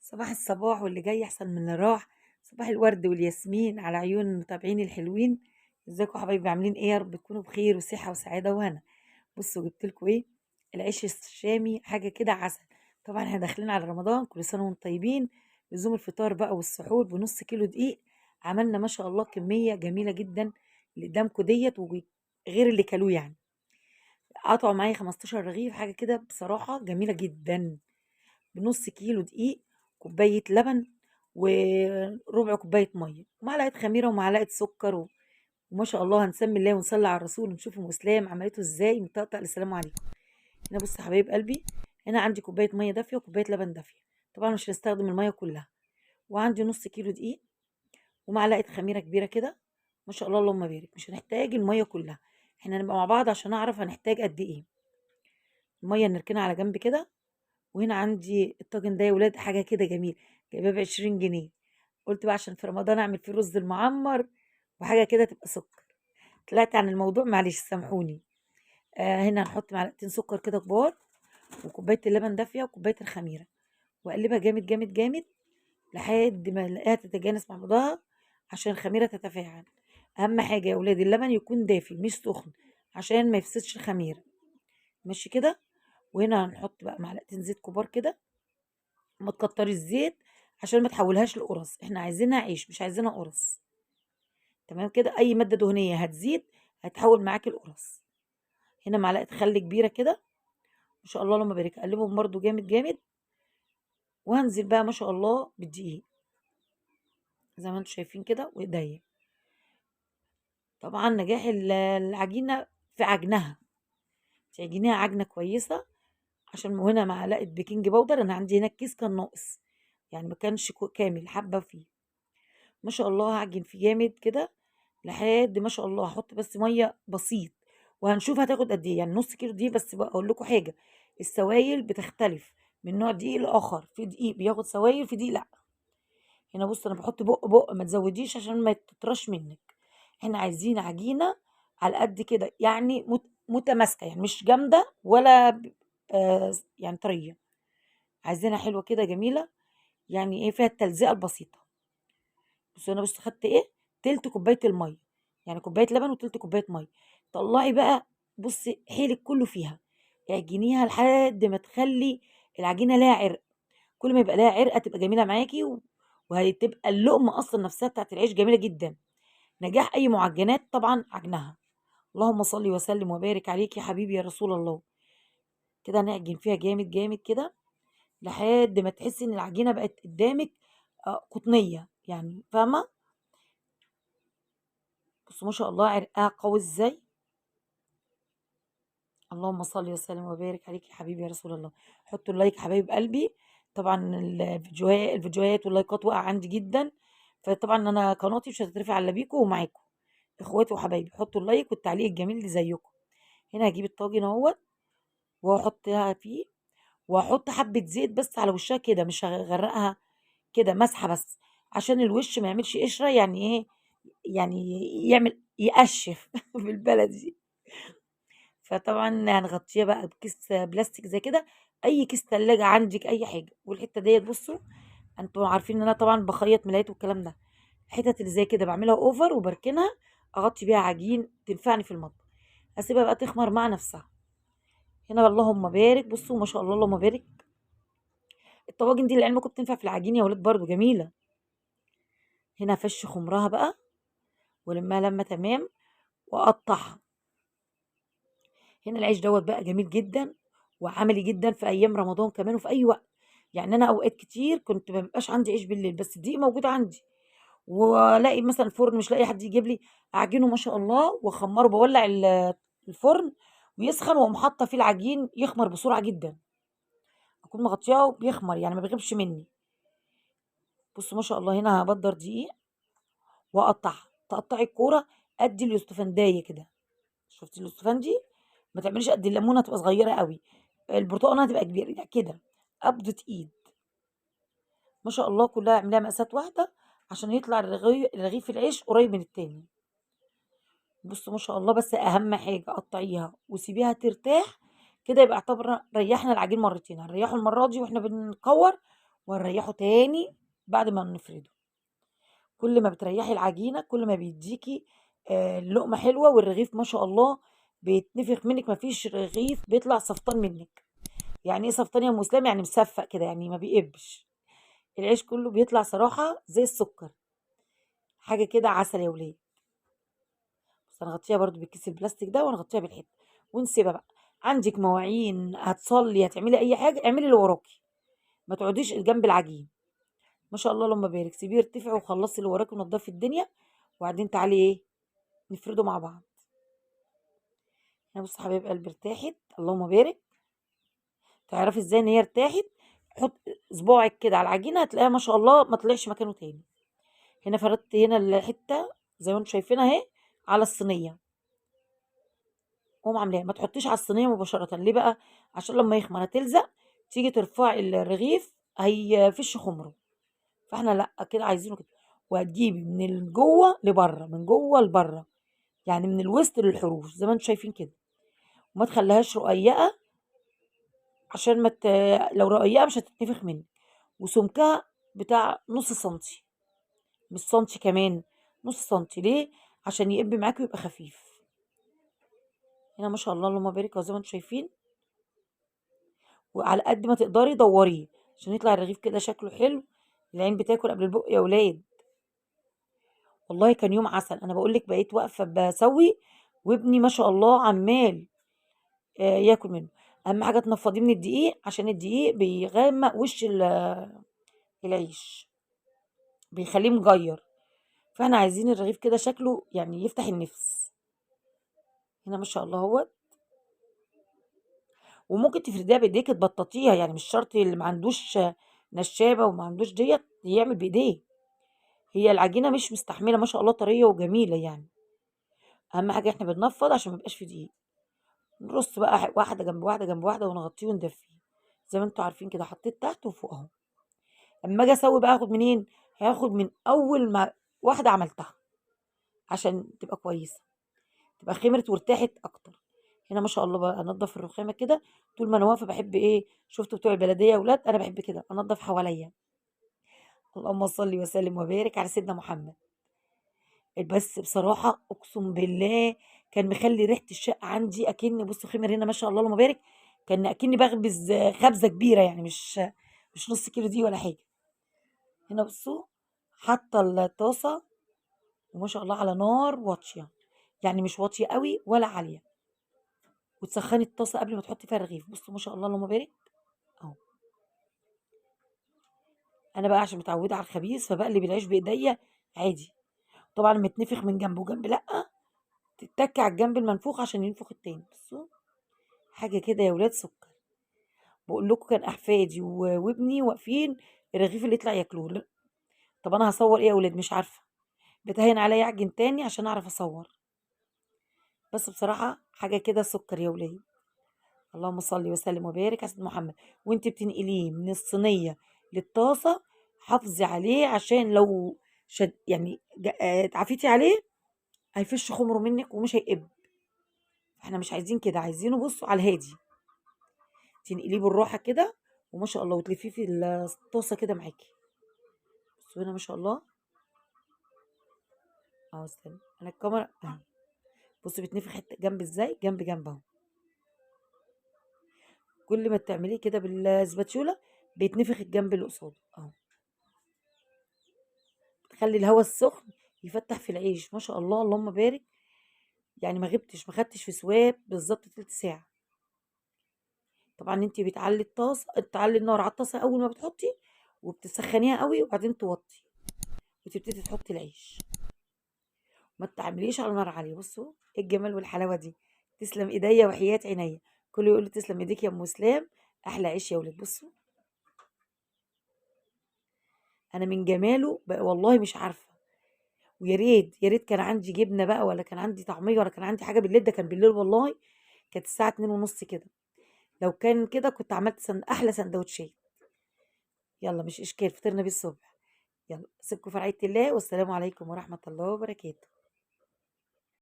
صباح الصباح واللي جاي أحسن من اللي راح. صباح الورد والياسمين على عيون المتابعين الحلوين. ازيكم يا حبايبي؟ عاملين ايه؟ يا رب تكونوا بخير وصحة وسعادة وهنا. بصوا جبت لكم ايه؟ العيش الشامي، حاجة كده عسل. طبعا احنا داخلين على رمضان، كل سنة وانتم طيبين. لزوم الفطار بقى والسحور بنص كيلو دقيق. عملنا ما شاء الله كمية جميلة جدا اللي قدامكم ديت، وغير اللي كلوه يعني. قطعوا معايا 15 رغيف، حاجة كده بصراحة جميلة جدا. بنص كيلو دقيق، كوباية لبن، وربع كوباية مية، ومعلقة خميرة ومعلقة سكر وما شاء الله هنسمي الله ونصلي على الرسول ونشوف ام اسلام عملته ازاي مطقطق. السلام عليكم. هنا بص يا حبايب قلبي، هنا عندي كوباية مية دافية وكوباية لبن دافية. طبعا مش هنستخدم المية كلها. وعندي نص كيلو دقيق ومعلقة خميرة كبيرة كده. ما شاء الله اللهم بارك. مش هنحتاج المية كلها، احنا هنبقى مع بعض عشان اعرف هنحتاج قد ايه. المية نركنها على جنب كده. وهنا عندي الطاجن ده يا ولاد حاجة كده جميل، جايباه ب20 جنيه. قلت بقى عشان في رمضان اعمل فيه رز المعمر وحاجة كده تبقى سكر. طلعت عن الموضوع، معلش سامحوني. هنا هنحط معلقتين سكر كده كبار، وكوباية اللبن دافية وكوباية الخميرة، واقلبها جامد جامد جامد لحد ما الاقيها تتجانس مع بعضها عشان الخميرة تتفاعل. اهم حاجة يا ولاد اللبن يكون دافي مش سخن عشان ما يفسدش الخميرة. ماشي كده. وهنا هنحط بقى معلقتين زيت كبار كده. ما تكتري الزيت عشان ما تحولهاش لقرص، احنا عايزينها عيش مش عايزينها قرص. تمام كده، اي ماده دهنيه هتزيد هتحول معاكي القرص. هنا معلقه خل كبيره كده. ما شاء الله اللهم بارك. اقلبهم برده جامد جامد. وهنزل بقى ما شاء الله بالدقيق زي ما انتم شايفين كده وايديا. طبعا نجاح العجينه في عجنها، تعجنيها عجنه كويسه. عشان هنا معلقه بيكنج باودر، انا عندي هنا الكيس كان ناقص يعني ما كانش كامل حبه فيه. ما شاء الله هعجن فيه جامد كده لحد ما شاء الله. هحط بس ميه بسيط وهنشوف هتاخد قد ايه. يعني نص كيلو دي بس. بقى اقول لكم حاجه، السوائل بتختلف من نوع دقيق لاخر. في دقيق بياخد سوائل، في دقيق لا. هنا بص انا بحط بق بق، ما تزوديش عشان ما تطرش منك. احنا عايزين عجينه على قد كده يعني متماسكه، يعني مش جامده ولا يعني طريه. عايزينها حلوه كده جميله، يعني ايه فيها التلزيقه البسيطه. بص انا بص خدت ايه، تلت كوبايه الميه. يعني كوبايه لبن وتلت كوبايه ميه. طلعي بقى، بصي حيلك كله فيها. اعجنيها لحد ما تخلي العجينه لها عرق. كل ما يبقى لها عرقه تبقى جميله معاكي وهتبقى اللقمه اصلا نفسها بتاعت العيش جميله جدا. نجاح اي معجنات طبعا عجنها. اللهم صل وسلم وبارك عليك يا حبيبي يا رسول الله. كده نعجن فيها جامد جامد كده لحد ما تحسي ان العجينه بقت قدامك قطنيه، يعني فاهمه. بصوا ما شاء الله عرقها قوي ازاي. اللهم صل وسلم وبارك عليك يا حبيبي يا رسول الله. حطوا اللايك حبايب قلبي. طبعا الفيديوهات واللايكات واقعه عندي جدا. فطبعا انا قناتي مش هتترفع الا بيكم ومعاكم اخواتي وحبايبي. حطوا اللايك والتعليق الجميل اللي زيكم. هنا هجيب الطاجن اهوت واحطها فيه. واحط حبه زيت بس على وشها كده، مش هغرقها. كده مسحه بس عشان الوش ما يعملش قشره، يعني ايه، يعني يعمل يقشف بالبلدي. فطبعًا هنغطّيها بقى بكيس بلاستيك زي كده، أي كيس تلاجة عندِك أي حاجة. والحتّة ديّة بُصّوا، أنتم عارفين إن أنا طبعًا باخيّط ملايات والكلام ده. الحتت اللي زي كده باعملها over وباركنها، أغطّي بيها عجين تنفعني في المطبخ. أسيبها بقى تخمر مع نفسها. هنا اللهم بارك، بُصّوا ما شاء الله اللهم بارك. الطواجن دي لعلمكم بتنفع في العجين يا ولاد برضه جميلة. هنا أفش خمرها بقى والمّها لمّة تمام وأقطّعها. هنا العيش دوّة بقى جميل جدًا وعملي جدًا في أيام رمضان كمان وفي أي وقت. يعني أنا أوقات كتير كنت ما بيبقاش عندي عيش بالليل، بس الدقيق موجود عندي، والاقي مثلًا الفرن مش لاقي حد يجيب لي، أعجنه ما شاء الله واخمّره، باولّع الفرن ويسخن واقوم حاطة فيه العجين يخمر بسرعة جدًا. أكون مغطياه وبيخمر يعني ما بيغيبش مني. بُصّوا ما شاء الله هنا هابدّر دقيق واقطّعها. تقطّعي الكورة قد اليوستفنداية كده. شُفتِ اليوستفندي؟ ما تعمليش قد الليمونة هتبقى صغيرة أوي. البرتقانة هتبقى كبيرة كده، قبضة إيد. ما شاء الله كلها اعمليها مقاسات واحدة عشان يطلع رغيف العيش قريب من التاني. بصوا ما شاء الله، بس أهم حاجة قطعيها وسيبيها ترتاح كده، يبقى اعتبر ريحنا العجين مرتين. هنريحه المرة دي واحنا بنكور، وهنريحه تاني بعد ما نفرده. كل ما بتريحي العجينة كل ما بيديكي اللقمة حلوة، والرغيف ما شاء الله بيتنفخ منك، مفيش رغيف بيطلع صفطان منك. يعني ايه صفطان يا ام اسلام؟ يعني مصفق كده، يعني ما بيقبش. العيش كله بيطلع صراحة زي السكر، حاجة كده عسل يا ولاد. بس هنغطيها برضو بالكيس البلاستيك ده، وهنغطيها بالحته ونسيبها بقى. عندك مواعين، هتصلي، هتعملي اي حاجه، اعملي اللي وراكي، ما تقعديش جنب العجين. ما شاء الله اللهم بارك، سيبيه يرتفع وخلصي اللي وراكي ونضفي الدنيا، وبعدين تعالي ايه نفرده مع بعض. هنا بصي حبايب قلبي ارتاحت، اللهم بارك. تعرفي ازاي ان هي ارتاحت؟ حط صباعك كده على العجينه هتلاقيها ما شاء الله ما طلعش مكانه تاني. هنا فردت هنا الحته زي ما انتم شايفينها اهي على الصينيه، قوم عاملاها. ما تحطيش على الصينيه مباشره، ليه بقى؟ عشان لما يخمر هتلزق، تيجي ترفعي الرغيف هيفش خمره. فاحنا لا كده عايزينه كده. وهتجيبي من جوه لبره، من جوه لبره، يعني من الوسط للحروف زي ما انتم شايفين كده. وما تخليهاش رقيقه عشان ما لو رقيقه مش هتتنفخ منك. وسمكها بتاع نص سنتي، مش سنتي كمان، نص سنتي. ليه؟ عشان يقب معاكي ويبقى خفيف. هنا ما شاء الله اللهم بارك، زي ما انتم شايفين. وعلى قد ما تقدري دوريه عشان يطلع الرغيف كده شكله حلو. العين بتاكل قبل البق يا ولاد. والله كان يوم عسل، انا بقول لك بقيت واقفه بسوي وابني ما شاء الله عمال ياكل منه. اهم حاجه تنفضيه من الدقيق عشان الدقيق بيغمق وش العيش، بيخليه مجير. فاحنا عايزين الرغيف كده شكله يعني يفتح النفس. هنا ما شاء الله اهوت. وممكن تفرديها بايديك تبططيها، يعني مش شرط اللي ما عندوش نشابه وما عندوش ديت يعمل بايديه. هي العجينة مش مستحملة ما شاء الله، طرية وجميلة يعني. أهم حاجة إحنا بننفّض عشان ما يبقاش في دقيق. نرص بقى واحدة جنب واحدة جنب واحدة ونغطيه وندفيه. زي ما أنتم عارفين كده، حطيت تحت وفوق أهو. أمّا آجي أسوي بقى هاخد منين؟ هاخد من أول ما واحدة عملتها عشان تبقى كويسة، تبقى خمرت وارتاحت أكتر. هنا ما شاء الله بقى أنضّف الرخامة كده. طول ما أنا واقفة باحب إيه، شُفتوا بتوع البلدية يا ولاد، أنا باحب كده أنضّف حواليّا. اللهم صل وسلم وبارك على سيدنا محمد. بس بصراحة أقسم بالله كان مخلّي ريحة الشقة عندي أكني، بُصّوا خِمر هنا ما شاء الله اللهم بارك، كان أكني باخبز خبزة كبيرة، يعني مش نُص كيلو دي ولا حاجة. هنا بُصّوا حاطة الطاسة وما شاء الله على نار واطية، يعني مش واطية أوي ولا عالية. وتسخّني الطاسة قبل ما تحطّي فيها الرغيف. بُصّوا ما شاء الله اللهم بارك أهو. أنا بقى عشان متعودة على الخبيث فباقلب العيش بإيديّا عادي. طبعًا متنفخ من جنب وجنب لأ، تتّكي على الجنب المنفوخ عشان ينفخ التاني. بُصّوا حاجة كده يا ولاد سُكّر. باقول لكم كان أحفادي وابني واقفين الرغيف اللي يطلع ياكلوه. طب أنا هاصوّر إيه يا ولاد؟ مش عارفة. بتهيّن عليَّ أعجن تاني عشان أعرف أصوّر. بس بصراحة حاجة كده سُكّر يا ولاد. اللهم صل وسلم وبارك على سيدنا محمد. وأنتِ بتنقليه من الصينية للطاسة حافظي عليه عشان لو يعني اتعافيتِ عليه هيفش خُمره منِّك ومش هيقِب. إحنا مش عايزين كده، عايزينه بُصّوا على الهادي. تنقليه بالراحة كده وما شاء الله وتلفيه في الطاسة كده معاكِ. بُصّوا هنا ما شاء الله. استني، أنا الكاميرا أهي. بُصّي بيتنفخ حتّة جنب إزاي، جنب، جنب أهو. كل ما تعمليه كده بالسباتشولا بيتنفخ الجنب اللي قصاده أهو. تخلّي الهوا السخن يفتح في العيش ما شاء الله اللهم بارك. يعني ما غِبتش، ما خدتش في سواب بالضبط تِلت ساعة. طبعًا أنتِ تعلّي النار على الطاسة أول ما بتحطّي، وبتسخّنيها أوي وبعدين توطّي، وتبتدي تحطّي العيش. ما تعمليش على نار عالية. بُصّوا إيه الجمال والحلاوة دي. تسلم إيديّا وحياة عينيّا. كلّه يقول لي تسلم إيديكِ يا أم وسلام، أحلى عيش يا ولاد. بُصّوا أنا من جماله والله مش عارفة. ويا ريت، يا ريت كان عندي جبنة بقى والّا كان عندي طعمية والّا كان عندي حاجة بالليل. ده كان بالليل والله، كانت الساعة 02:30 كده. لو كان كده كنت عملت أحلى ساندوتشات. يالّا مش إشكال، فطرنا بيه الصبح. يالّا أسيبكم في رعاية الله، والسلام عليكم ورحمة الله وبركاته.